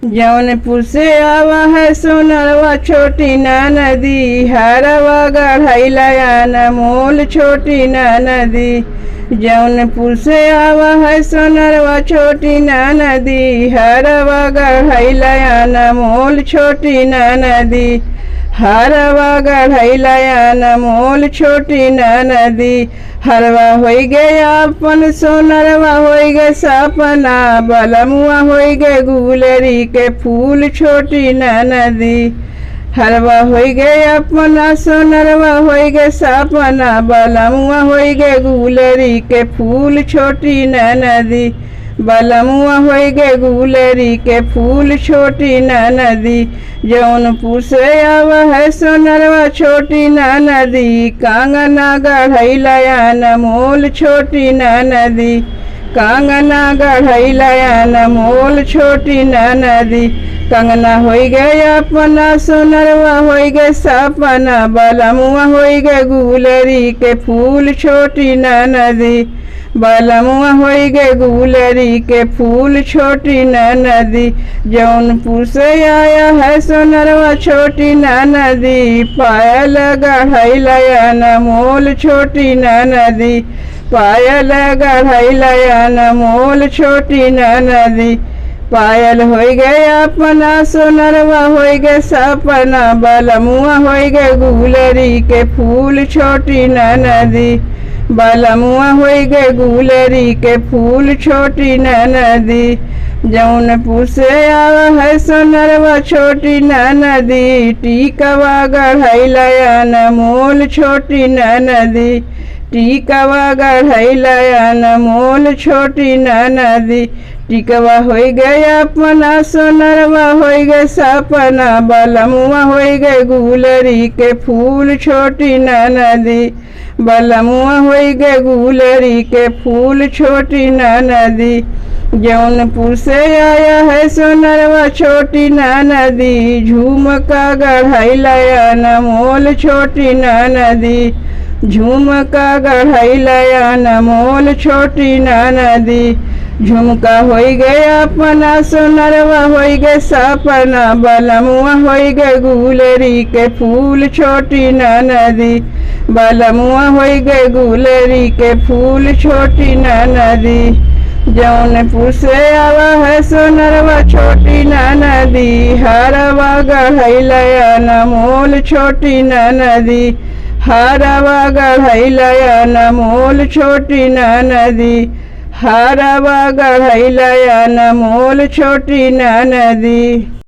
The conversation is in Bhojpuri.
जौनपुर से आवा है सोनरवा छोटी ना नदी, हरवा गढ़ैलया न मोल छोटी ना नदी। जौनपुर से आवा है सोनरवा छोटी ना नदी, हरवा गढ़ैलया न मोल छोटी ना नदी। हरवा गढ़ैलया न मोल छोटी ना नदी। हरवा होई गे अपन सोनरवा होई गे सपना, बलमुआ होई गे गुलरी के फूल छोटी ना नदी। हरवा होई गे अपना सोनरवा होई गे सपना, बलमुआ होई गे गुलरी के फूल छोटी ना नदी। बलमुआ होई गे गुलरी के फूल छोटी ना नदी। जौनपुर से आवा है सोनरवा छोटी ना नदी, कांगना गढ़ैलया न मोल छोटी ना नदी। कांगना गढ़ैलया न मोल छोटी ना नदी। कंगना होई गे अपना सोनरवा होई गे सपना, बलमुआ होई गे गुलरी के फूल छोटी ना नदी। बलमुआ होई गे गुलरी के फूल छोटी ना नदी। जौनपुर से आया है सोनरवा छोटी ना नदी, पायल गढ़ैलया न मोल छोटी ना नदी। पायल गढ़ैलया न मोल छोटी ना नदी। पायल होई गे अपना सोनरवा होई गे सपना, बलमुआ होई गे गुलरी के फूल छोटी ना नदी। बलमुआ होई गे गुलरी के फूल छोटी ना नदी। जौनपुर से आवा है सोनरवा छोटी ना नदी, टीकवा गढ़ैलया न मोल छोटी ना नदी। टीकवा गढ़ैलया न मोल छोटी ना नदी। टिकवा होई गे अपना सोनरवा होई गे सपना, बलमुआ होई गे गुलरी के फूल छोटी ना नदी। बलमुआ होई गे गुलरी के फूल छोटी ना नदी। जौनपुर से आया है सोनरवा छोटी ना नदी, झुमका गढ़ैलया न मोल छोटी ना नदी। झुमका गढ़ैलया न मोल छोटी ना नदी। झुमका होई गे अपना सोनरवा होई गे सपना, बलमुआ होई गे गुलरी के फूल छोटी ना नदी। बलमुआ होई गे गुलरी के फूल छोटी ना नदी। जौनपुर से आवा है सोनरवा छोटी ना नदी, हरवा गढ़ैलया न मोल छोटी ना नदी। हरवा गढ़ैलया न मोल छोटी ना नदी। हरवा गढ़ैलया न मोल छोटी ना नदी।